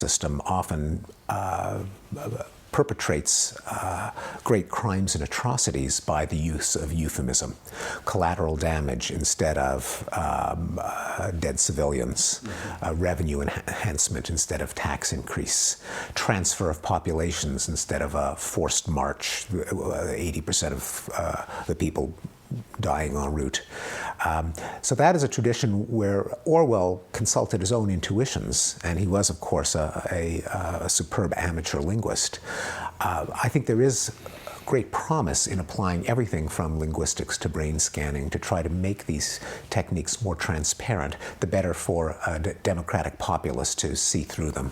system often perpetrates great crimes and atrocities by the use of euphemism. Collateral damage instead of dead civilians, revenue enhancement instead of tax increase, transfer of populations instead of a forced march, 80% of the people dying en route. So that is a tradition where Orwell consulted his own intuitions, and he was, of course, a superb amateur linguist. I think there is great promise in applying everything from linguistics to brain scanning to try to make these techniques more transparent, the better for a democratic populace to see through them.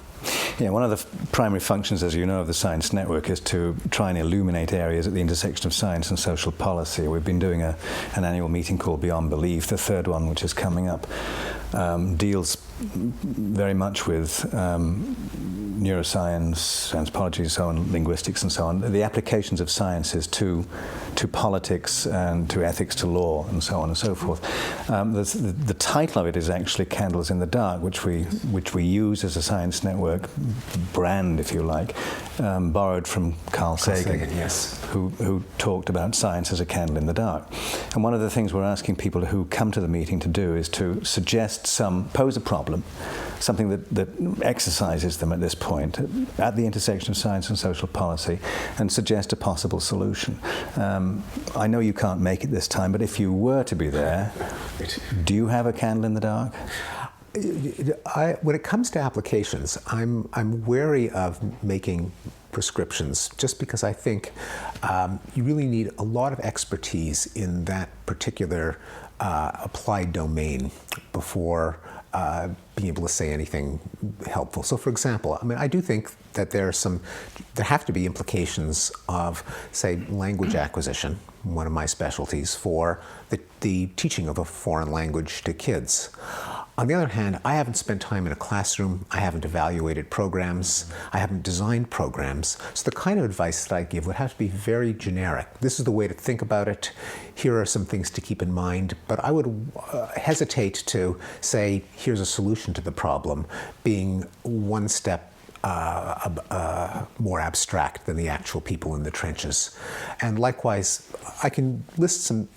Yeah, one of the primary functions, as you know, of the Science Network is to try and illuminate areas at the intersection of science and social policy. We've been doing an annual meeting called Beyond Belief. The third one, which is coming up, deals very much with neuroscience, anthropology, and so on, linguistics, and so on. The applications of sciences to politics and to ethics, to law, and so on and so forth. The title of it is actually Candles in the Dark, which we use as a Science Network brand, if you like, borrowed from Carl Sagan, yes, who talked about science as a candle in the dark. And one of the things we're asking people who come to the meeting to do is to suggest pose a problem, something that exercises them at this point, at the intersection of science and social policy, and suggest a possible solution. I know you can't make it this time, but if you were to be there, do you have a candle in the dark? When it comes to applications, I'm wary of making prescriptions just because I think you really need a lot of expertise in that particular applied domain before being able to say anything helpful. So, for example, I do think that there have to be implications of, say, language acquisition, one of my specialties, for the teaching of a foreign language to kids. On the other hand, I haven't spent time in a classroom, I haven't evaluated programs, I haven't designed programs, so the kind of advice that I give would have to be very generic. This is the way to think about it, here are some things to keep in mind, but I would hesitate to say, here's a solution to the problem, being one step more abstract than the actual people in the trenches. And likewise, I can list some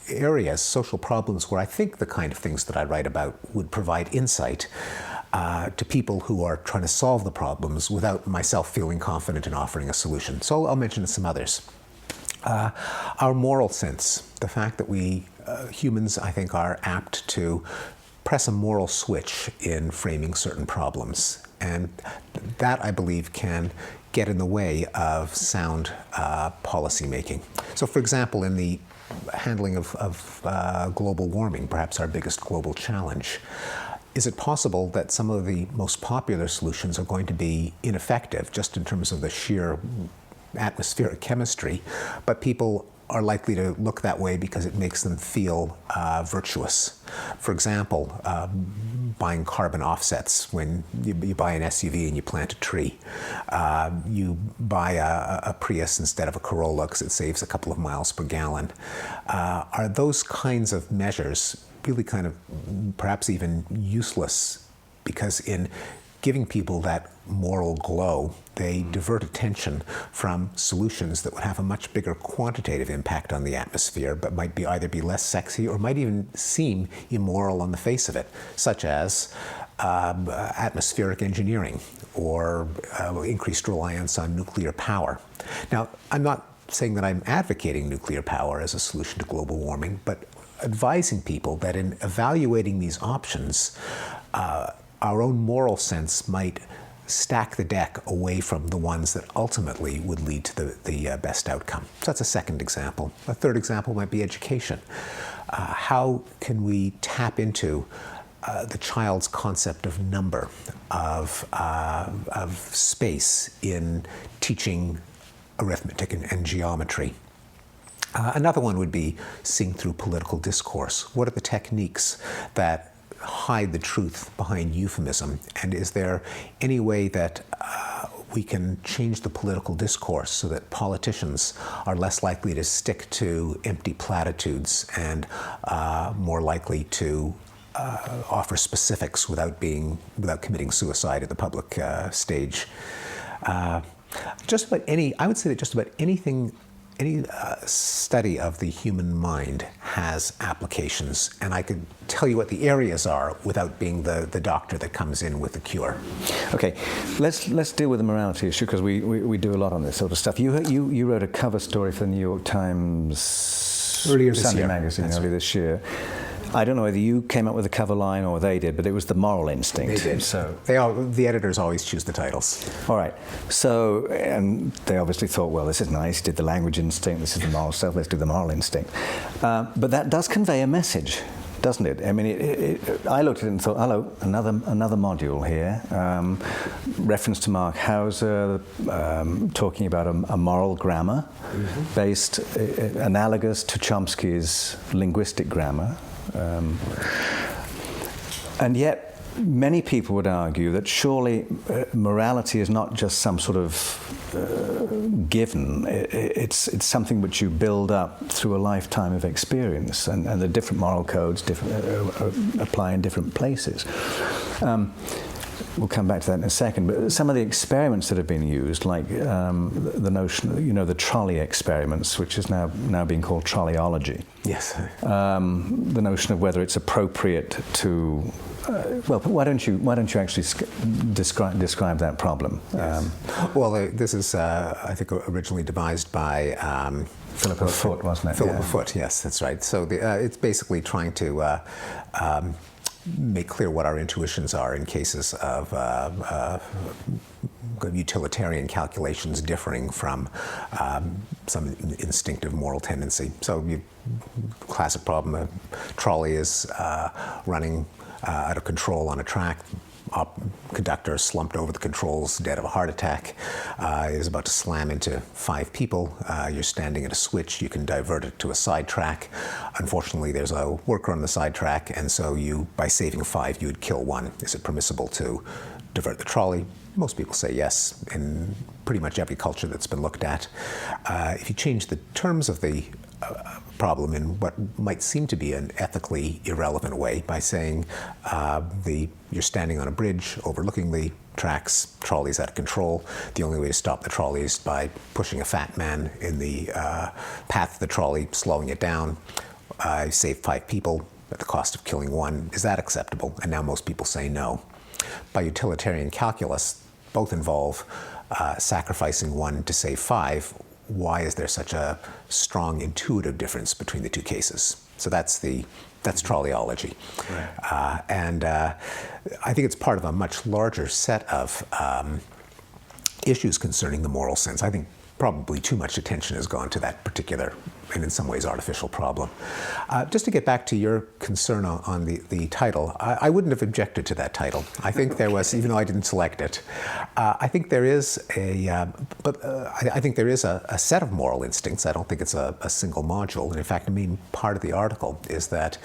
areas, social problems, where I think the kind of things that I write about would provide insight to people who are trying to solve the problems without myself feeling confident in offering a solution. So I'll mention some others. Our moral sense, the fact that we humans, I think, are apt to press a moral switch in framing certain problems. And that, I believe, can get in the way of sound policy making. So, for example, in the handling of global warming, perhaps our biggest global challenge, is it possible that some of the most popular solutions are going to be ineffective just in terms of the sheer atmospheric chemistry, but people are likely to look that way because it makes them feel virtuous? For example, buying carbon offsets when you buy an SUV and you plant a tree. You buy a Prius instead of a Corolla because it saves a couple of miles per gallon. Are those kinds of measures really kind of perhaps even useless, because in giving people that moral glow, they divert attention from solutions that would have a much bigger quantitative impact on the atmosphere, but might either be less sexy or might even seem immoral on the face of it, such as atmospheric engineering or increased reliance on nuclear power. Now, I'm not saying that I'm advocating nuclear power as a solution to global warming, but advising people that in evaluating these options, our own moral sense might stack the deck away from the ones that ultimately would lead to the best outcome. So that's a second example. A third example might be education. How can we tap into the child's concept of number, of space in teaching arithmetic and geometry? Another one would be seeing through political discourse. What are the techniques that hide the truth behind euphemism? And is there any way that we can change the political discourse so that politicians are less likely to stick to empty platitudes and more likely to offer specifics without committing suicide at the public stage. I would say that just about anything, any study of the human mind has applications, and I could tell you what the areas are without being the doctor that comes in with the cure. Okay, let's deal with the morality issue, because we do a lot on this sort of stuff. You wrote a cover story for the New York Times earlier this Sunday year. magazine That's earlier this year. I don't know whether you came up with the cover line or they did, but it was the moral instinct. They did. So the editors always choose the titles. all right. So, and they obviously thought, well, this is nice. Did the language instinct. This is the moral stuff. Let's do the moral instinct. But that does convey a message, doesn't it? I mean, I looked at it and thought, hello, another module here. Reference to Mark Hauser, talking about a moral grammar, based analogous to Chomsky's linguistic grammar. And yet, many people would argue that surely morality is not just some sort of given. It's something which you build up through a lifetime of experience, and the different moral codes apply in different places. We'll come back to that in a second. But some of the experiments that have been used, like the notion, the trolley experiments, which is now being called trolleyology. Yes. The notion of whether it's appropriate to. Well, why don't you actually describe that problem? Yes. Well, this is I think originally devised by Philippa Foot, wasn't it? Philippa Foot. Yes, that's right. So it's basically trying to make clear what our intuitions are in cases of utilitarian calculations differing from some instinctive moral tendency. So, classic problem: a trolley is running out of control on a track. Conductor slumped over the controls, dead of a heart attack, is about to slam into 5 people. You're standing at a switch. You can divert it to a side track. Unfortunately, there's a worker on the side track, and so by saving 5, you would kill 1. Is it permissible to divert the trolley? Most people say yes, in pretty much every culture that's been looked at. If you change the terms of the problem in what might seem to be an ethically irrelevant way by saying you're standing on a bridge overlooking the tracks, trolley's out of control. The only way to stop the trolley is by pushing a fat man in the path of the trolley, slowing it down. Save 5 people at the cost of killing 1. Is that acceptable? And now most people say no. By utilitarian calculus, both involve sacrificing 1 to save 5. Why is there such a strong intuitive difference between the two cases? So that's trolleyology. Right. And I think it's part of a much larger set of issues concerning the moral sense. I think probably too much attention has gone to that particular and in some ways artificial problem. Just to get back to your concern on the title, I wouldn't have objected to that title. I think there was, even though I didn't select it, I think there is I think there is a set of moral instincts. I don't think it's a single module. And in fact, the main part of the article is that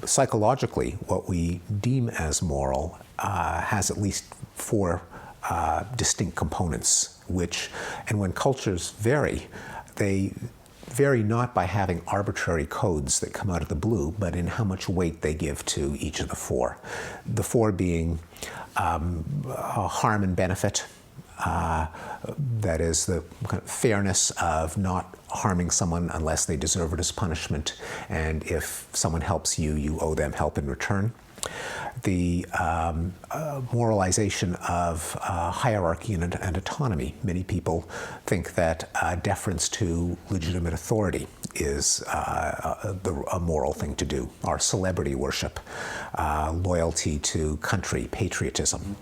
psychologically, what we deem as moral has at least 4 distinct components, and when cultures vary, they vary not by having arbitrary codes that come out of the blue, but in how much weight they give to each of the 4. The 4 being harm and benefit, that is the kind of fairness of not harming someone unless they deserve it as punishment, and if someone helps you, you owe them help in return. The moralization of hierarchy and autonomy. Many people think that deference to legitimate authority is a moral thing to do. Our celebrity worship, loyalty to country, patriotism.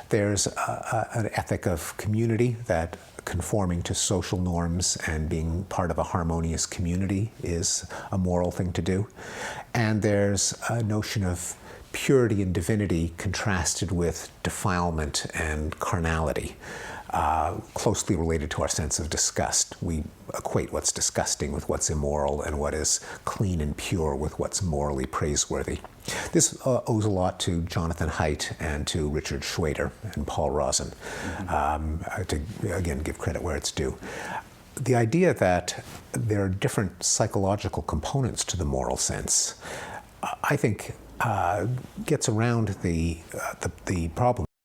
There's an ethic of community, that conforming to social norms and being part of a harmonious community is a moral thing to do. And there's a notion of purity and divinity contrasted with defilement and carnality, closely related to our sense of disgust. We equate what's disgusting with what's immoral, and what is clean and pure with what's morally praiseworthy. This owes a lot to Jonathan Haidt and to Richard Schwader and Paul Rosen, to, again, give credit where it's due. The idea that there are different psychological components to the moral sense I think, gets around the problem.